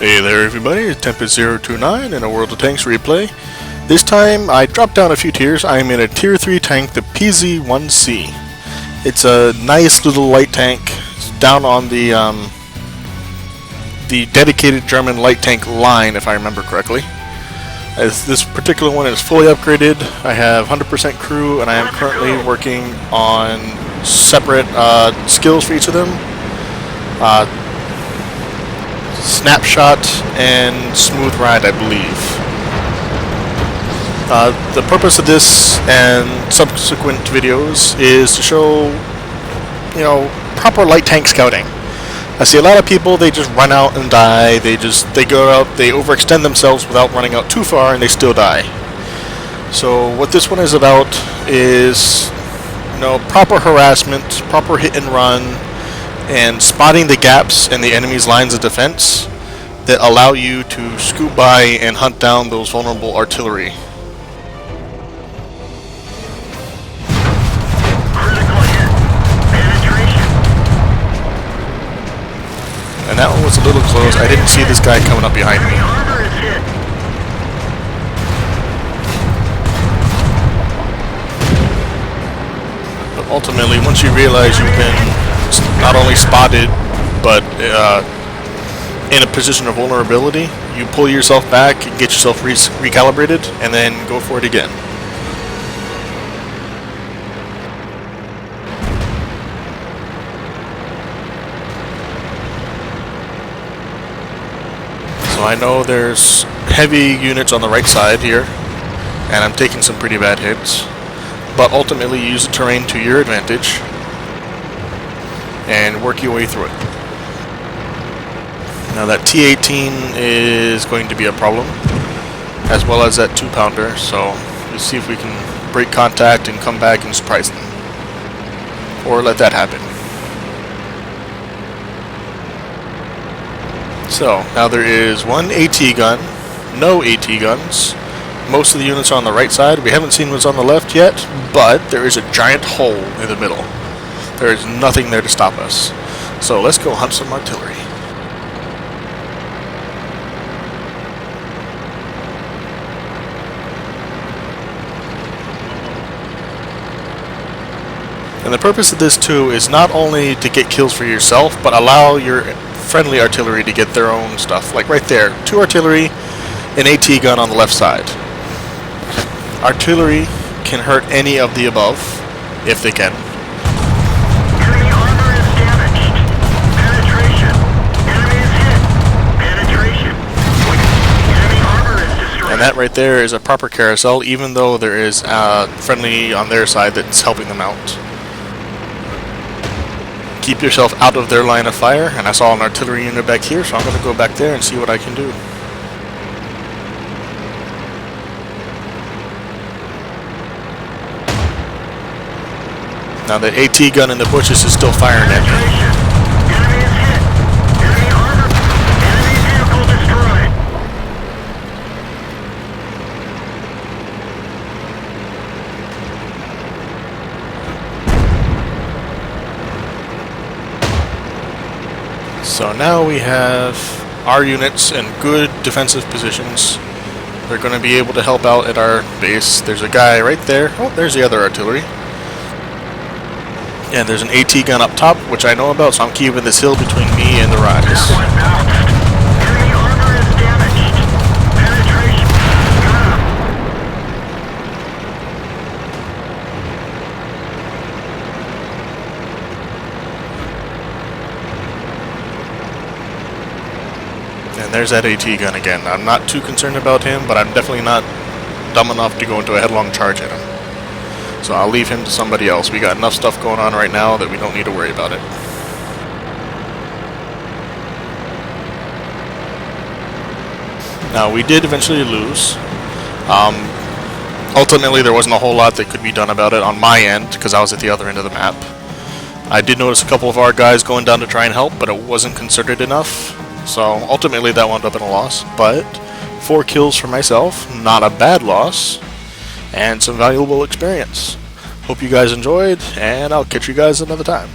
Hey there everybody, it's Tempest029 in a World of Tanks replay. This time I dropped down a few tiers. I am in a tier 3 tank, the PZ-1C. It's a nice little light tank. It's down on the dedicated German light tank line, if I remember correctly. As this particular one is fully upgraded, I have 100% crew and I am currently working on separate skills for each of them. Snapshot and smooth ride, I believe. The purpose of this and subsequent videos is to show, proper light tank scouting. I see a lot of people, they just run out and die. They go out, they overextend themselves without running out too far, and they still die. So what this one is about is, proper harassment, proper hit and run, and spotting the gaps in the enemy's lines of defense that allow you to scoot by and hunt down those vulnerable artillery. And that one was a little close. I didn't see this guy coming up behind me. But ultimately, once you realize you've been not only spotted, but in a position of vulnerability, you pull yourself back, get yourself recalibrated, and then go for it again. So I know there's heavy units on the right side here, and I'm taking some pretty bad hits, but ultimately use the terrain to your advantage and work your way through it. Now that T-18 is going to be a problem, as well as that 2-pounder, so let's see if we can break contact and come back and surprise them. Or let that happen. So, now there is one AT gun, no AT guns. Most of the units are on the right side. We haven't seen what's on the left yet, but there is a giant hole in the middle. There is nothing there to stop us. So let's go hunt some artillery. And the purpose of this too is not only to get kills for yourself, but allow your friendly artillery to get their own stuff. Like right there, 2 artillery, an AT gun on the left side. Artillery can hurt any of the above, if they can. Enemy armor is damaged. Penetration. Enemy is hit. Penetration. Enemy armor is destroyed. And that right there is a proper carousel, even though there is friendly on their side that's helping them out. Keep yourself out of their line of fire, and I saw an artillery unit back here, so I'm going to go back there and see what I can do. Now the AT gun in the bushes is still firing at me. Enemy is hit. Enemy armor. Enemy vehicle destroyed. So now we have our units in good defensive positions. They're going to be able to help out at our base. There's a guy right there. Oh, there's the other artillery. And there's an AT gun up top, which I know about, so I'm keeping this hill between me and the rise. Enemy armor is damaged. Penetration. And there's that AT gun again. I'm not too concerned about him, but I'm definitely not dumb enough to go into a headlong charge at him. So I'll leave him to somebody else. We got enough stuff going on right now that we don't need to worry about it. Now, we did eventually lose. Ultimately, there wasn't a whole lot that could be done about it on my end, because I was at the other end of the map. I did notice a couple of our guys going down to try and help, but it wasn't concerted enough. So ultimately, that wound up in a loss. But 4 kills for myself, not a bad loss, and some valuable experience. Hope you guys enjoyed, and I'll catch you guys another time.